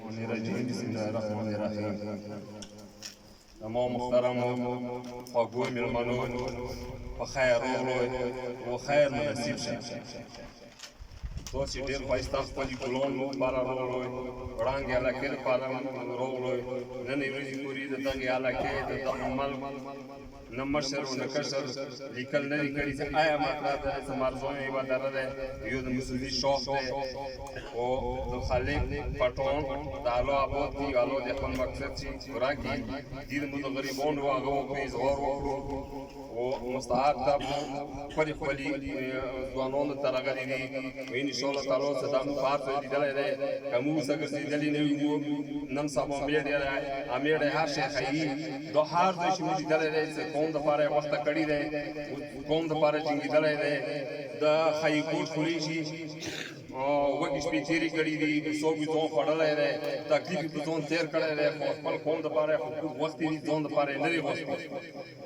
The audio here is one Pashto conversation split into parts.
الشيطان الرجيم بسم الله الرحمن الرحيم تمام محترم خوږو مېلمنو په خیر راغلئ و خیر مو نصیب شه تاسې ډېر ښایسته خپلې ګلانو لپاره راغلئ وړانګې علاقې لپاره راغلئ نننۍ ورځې پورې د دغې علاقې د دغه ملک نه مشر و نه کشر لیکل نه دي کړي چې آیا مطلب دی چې مرزون یوه دره دی یو د مسعودي شاخ دی او د خالق پټون د الله آباد کړي الله د خپل مقصد چې پوره کړي دې زموږ د غریبانو هغه وکړي اظهار وکړو او مستحق ته خپلې خپلې ځوانانو ته راغلي دي انشاءالله تعالی چې دا مو په هر ځای لیدلی دی که موږ څه ګرځېدلي نه وي نن سبا امیر هر شی ښیي دا هر ځای چې موږ لیدلی دی چې قوم دپاره یې وخته کړي دی قوم دپاره جنګېدلی دی د ښایي کوټ خورېږي وږې شپې تېرې کړي دي څوک یې ځان خوړلی دی تکلیف یې په ځان تېر کړی دی خو خپل قوم دپاره یې حقوق غوښتي دي ځان دپاره یې نه دي غوښتي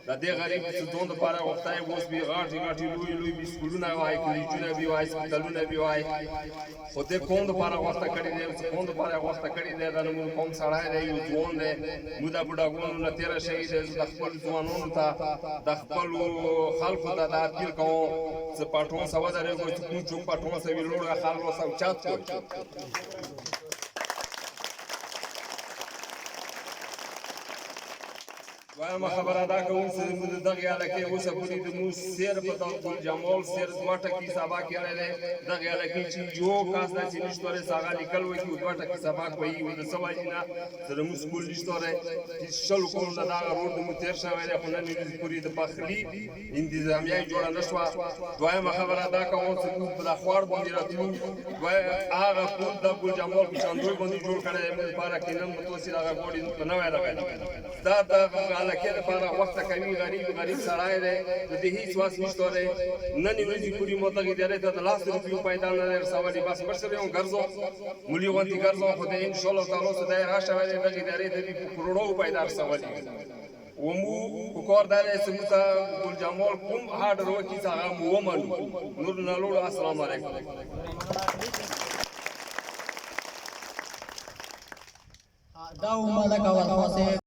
د دې غریب چې ځان دپاره یې غوښتی اوس بې غاټې غاټې لوی لوی بې سکولونه وای کلیجونه بې وای هسپتالونه بې وای خو دې قوم دپاره غوښته کړې دی چې قوم دپاره یې غوښته کړې دی دا زموږ قوم سړی دی یو ځوان دی موږ د بوډاګانو نه تېره شوي دی زه د خپلو ځوانانو ته د خپلو خلکو ته دا اپیل کوم چې پټون سه ودرېږو چې کوم چوک پټون سه وي لوړ خلک سه اوچت کړو دویمه خبره دا کوم چې زموږ د دغې علاقې اوسه پورې زموږ سیر په دغه ګلجمال سیر دوه ټکي سبا کړی دی دغې علاقې چې یو کس دی چې نشته دی هغه لیکل وایي چې دوه ټکي سبا وایي د څه وجې نه چې زموږ سکول نشته دی چې شلو کلو نه دغه روډ زموږ تېر شوی دی خو نن ورځې پورې د پخلي انتظامیه یې جوړه نه شوه دویمه خبره دا کوم چې موږ په دا خوړ باندې راتلو هغه پل د ګلجمال په چاندوی باندې جوړ کړی دی موږ لپاره کې نن به تاسې دغه ګوډې په نوی لګوي دا د علاقې لپاره وخته کوي غریب سړی دی د دې هېڅ واس نشته دی نننۍ ورځې پورې مو دغې ادارې ته د 100 روپیو پیدا نه دی رسولی بس مشر یم ګرځو ملي غوندې ګرځو خو دی انشاءالله تعالی چې دی راشوی دی دغې ادارې ته دې په کروړو پیدا رسولی ومو په کار دا دی چې موږ ته ګلجمال کوم هارډر وکړي چې هغه مو ومنو نور نه لوړو السلام علیکم دا ومنه کوه